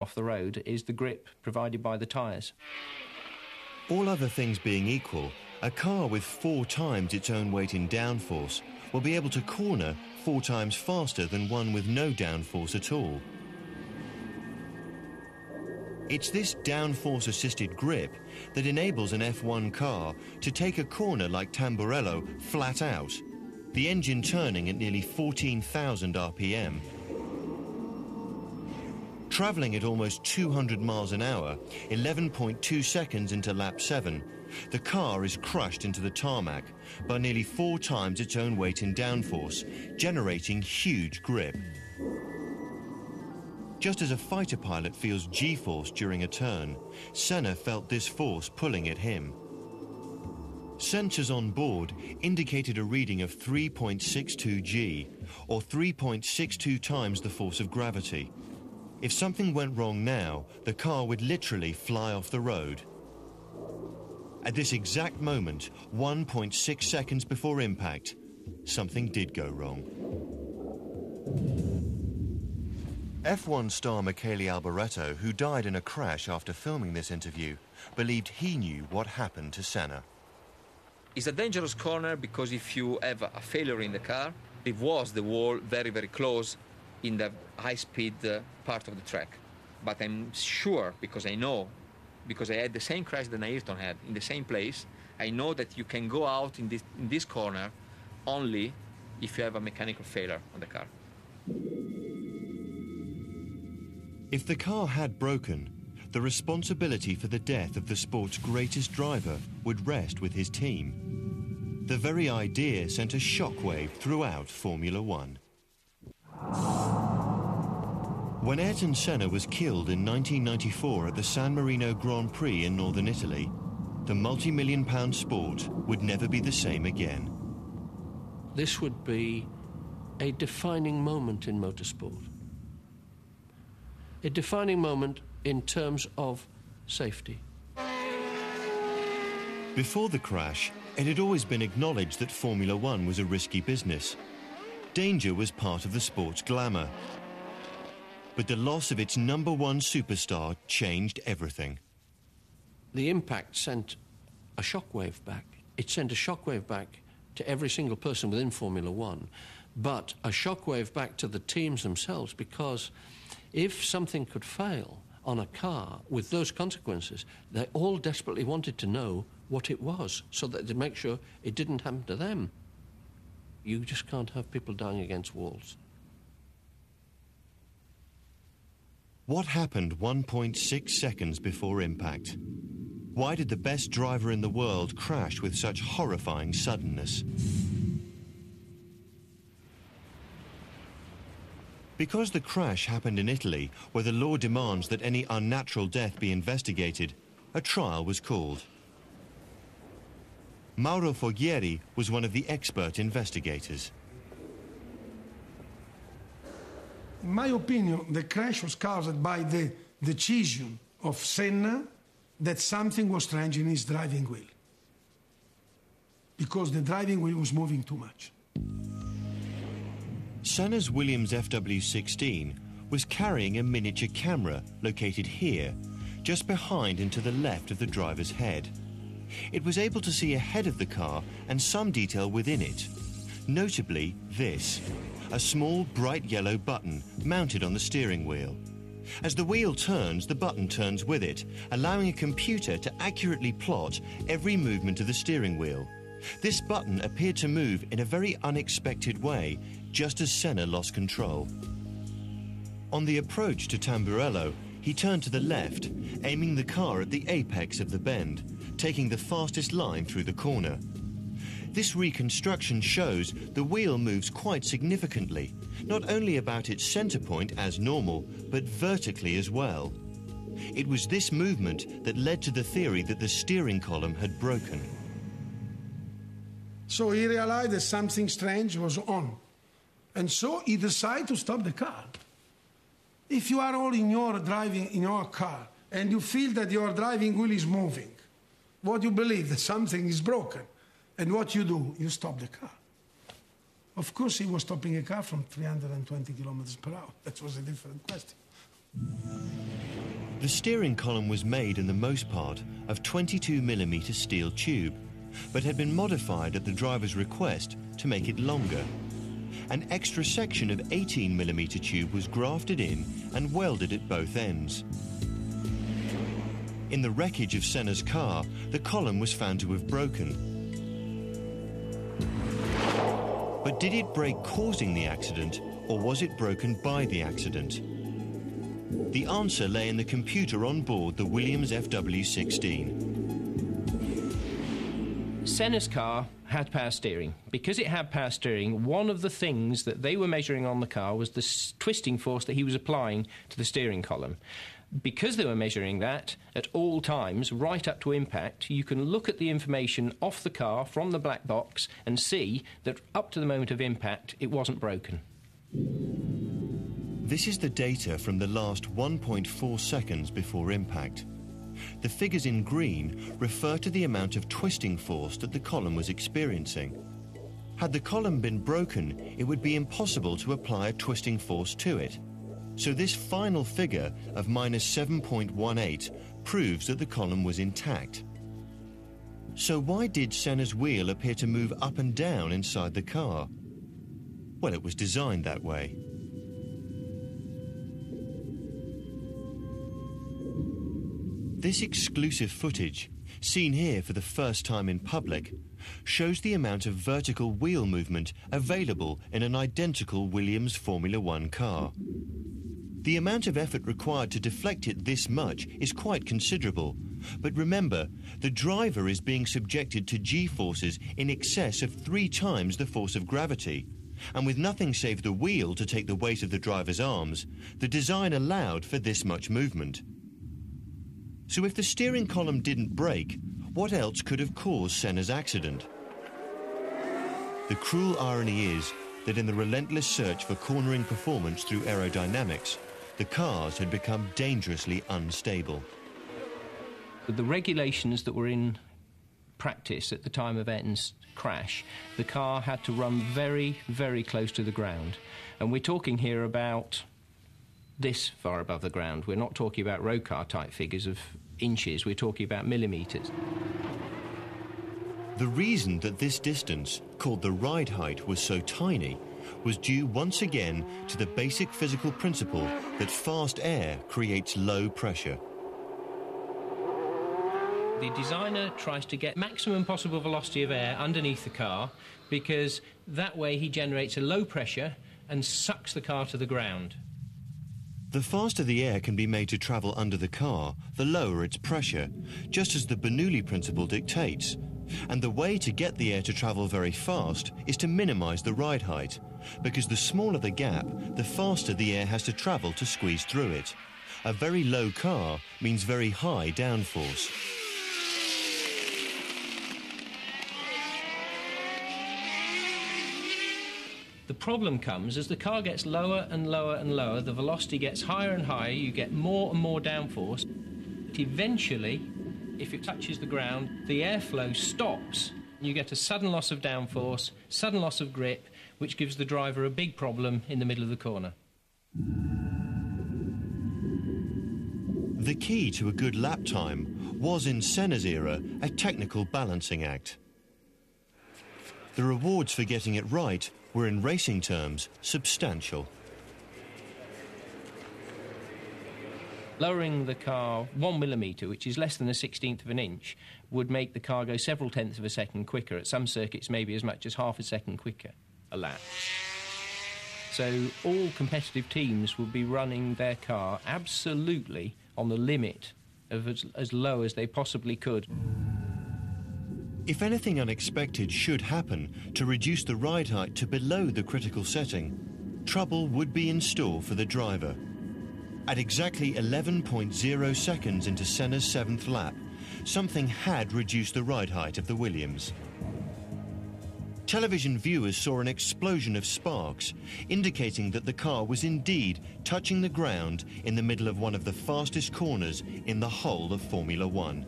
off the road is the grip provided by the tyres. All other things being equal, a car with 4 times its own weight in downforce will be able to corner 4 times faster than one with no downforce at all. It's this downforce-assisted grip that enables an F1 car to take a corner like Tamburello flat out, the engine turning at nearly 14,000 RPM. Travelling at almost 200 miles an hour, 11.2 seconds into lap 7, the car is crushed into the tarmac by nearly 4 times its own weight in downforce, generating huge grip. Just as a fighter pilot feels G-force during a turn, Senna felt this force pulling at him. Sensors on board indicated a reading of 3.62 G, or 3.62 times the force of gravity. If something went wrong now, the car would literally fly off the road. At this exact moment, 1.6 seconds before impact, something did go wrong. F1 star Michele Alboreto, who died in a crash after filming this interview, believed he knew what happened to Senna. It's a dangerous corner because if you have a failure in the car, it was the wall very, very close in the high-speed part of the track. But I'm sure, because I know, because I had the same crash that Ayrton had in the same place, I know that you can go out in this corner only if you have a mechanical failure on the car. If the car had broken, the responsibility for the death of the sport's greatest driver would rest with his team. The very idea sent a shockwave throughout Formula One. When Ayrton Senna was killed in 1994 at the San Marino Grand Prix in northern Italy, the multi-million-pound sport would never be the same again. This would be a defining moment in motorsport. A defining moment in terms of safety. Before the crash, it had always been acknowledged that Formula One was a risky business. Danger was part of the sport's glamour. But the loss of its number 1 superstar changed everything. The impact sent a shockwave back. It sent a shockwave back to every single person within Formula One, but a shockwave back to the teams themselves, because if something could fail on a car with those consequences, they all desperately wanted to know what it was so that they'd make sure it didn't happen to them. You just can't have people dying against walls. What happened 1.6 seconds before impact? Why did the best driver in the world crash with such horrifying suddenness? Because the crash happened in Italy, where the law demands that any unnatural death be investigated, a trial was called. Mauro Foghieri was one of the expert investigators. In my opinion, the crash was caused by the decision of Senna that something was strange in his driving wheel, because the driving wheel was moving too much. Senna's Williams FW16 was carrying a miniature camera located here, just behind and to the left of the driver's head. It was able to see ahead of the car and some detail within it, notably this, a small bright yellow button mounted on the steering wheel. As the wheel turns, the button turns with it, allowing a computer to accurately plot every movement of the steering wheel. This button appeared to move in a very unexpected way, just as Senna lost control. On the approach to Tamburello, he turned to the left, aiming the car at the apex of the bend, taking the fastest line through the corner. This reconstruction shows the wheel moves quite significantly, not only about its center point as normal, but vertically as well. It was this movement that led to the theory that the steering column had broken. So he realized that something strange was on. And so he decided to stop the car. If you are all in your driving in your car and you feel that your driving wheel is moving, what you believe that something is broken, and what you do, you stop the car. Of course, he was stopping a car from 320 kilometers per hour. That was a different question. The steering column was made in the most part of 22mm steel tube, but had been modified at the driver's request to make it longer. An extra section of 18mm tube was grafted in and welded at both ends. In the wreckage of Senna's car, the column was found to have broken. But did it break causing the accident, or was it broken by the accident? The answer lay in the computer on board the Williams FW16. Senna's car had power steering. Because it had power steering, one of the things that they were measuring on the car was the twisting force that he was applying to the steering column. Because they were measuring that at all times, right up to impact, you can look at the information off the car from the black box and see that up to the moment of impact, it wasn't broken. This is the data from the last 1.4 seconds before impact. The figures in green refer to the amount of twisting force that the column was experiencing. Had the column been broken, it would be impossible to apply a twisting force to it. So this final figure of -7.18 proves that the column was intact. So why did Senna's wheel appear to move up and down inside the car? Well, it was designed that way. This exclusive footage, seen here for the first time in public, shows the amount of vertical wheel movement available in an identical Williams Formula One car. The amount of effort required to deflect it this much is quite considerable, but remember, the driver is being subjected to G-forces in excess of 3 times the force of gravity, and with nothing save the wheel to take the weight of the driver's arms, the design allowed for this much movement. So if the steering column didn't break, what else could have caused Senna's accident? The cruel irony is that in the relentless search for cornering performance through aerodynamics, the cars had become dangerously unstable. The regulations that were in practice at the time of Ayrton's crash, the car had to run very, very close to the ground. And we're talking here about this far above the ground. We're not talking about road car type figures of inches, we're talking about millimetres. The reason that this distance, called the ride height, was so tiny was due once again to the basic physical principle that fast air creates low pressure. The designer tries to get maximum possible velocity of air underneath the car because that way he generates a low pressure and sucks the car to the ground. The faster the air can be made to travel under the car, the lower its pressure, just as the Bernoulli principle dictates. And the way to get the air to travel very fast is to minimize the ride height, because the smaller the gap, the faster the air has to travel to squeeze through it. A very low car means very high downforce. The problem comes as the car gets lower and lower and lower, the velocity gets higher and higher, you get more and more downforce. Eventually, if it touches the ground, the airflow stops. You get a sudden loss of downforce, sudden loss of grip, which gives the driver a big problem in the middle of the corner. The key to a good lap time was, in Senna's era, a technical balancing act. The rewards for getting it right were, in racing terms, substantial. Lowering the car 1 millimetre, which is less than a 16th of an inch, would make the car go several tenths of a second quicker. At some circuits, maybe as much as half a second quicker a lap. So all competitive teams would be running their car absolutely on the limit of as low as they possibly could. If anything unexpected should happen to reduce the ride height to below the critical setting, trouble would be in store for the driver. At exactly 11.0 seconds into Senna's 7th lap, something had reduced the ride height of the Williams. Television viewers saw an explosion of sparks, indicating that the car was indeed touching the ground in the middle of one of the fastest corners in the whole of Formula One.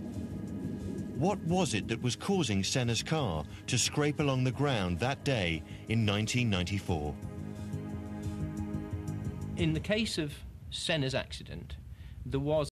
What was it that was causing Senna's car to scrape along the ground that day in 1994? In the case of Senna's accident, there was